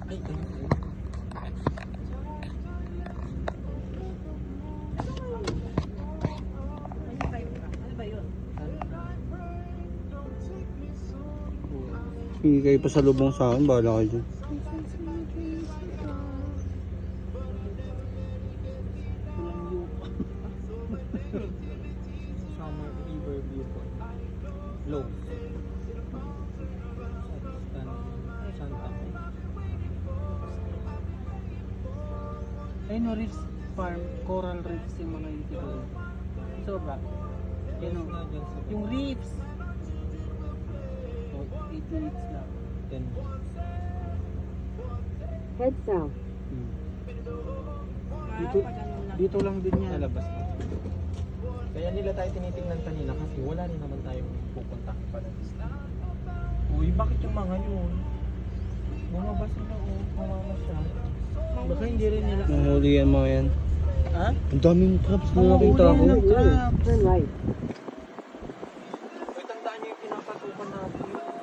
Ay, Hindi kayo pa sa lubong sa akin, bahala kayo dyan. Summer River Viewpoint. Low. Santa. Ay no, Reefs Farm, Coral Reefs yung mga yun dito. So ba? Yes na dyan sa Yung reefs. So, 8 minutes lang. 10. Head south. Dito lang din yan. Lalabas na. Kaya nila tayo tinitingnan kanina kasi wala rin naman tayong pupuntahan pa ng isla. Uy, bakit yung mga yun? Bumaba sila o bumaba siya. Baka hindi rin nila. Nahuli yan mga yan. Ha? Ang daming traps na nakita ko. Turn right. Uy, tandaan nyo yung pinapasukan natin.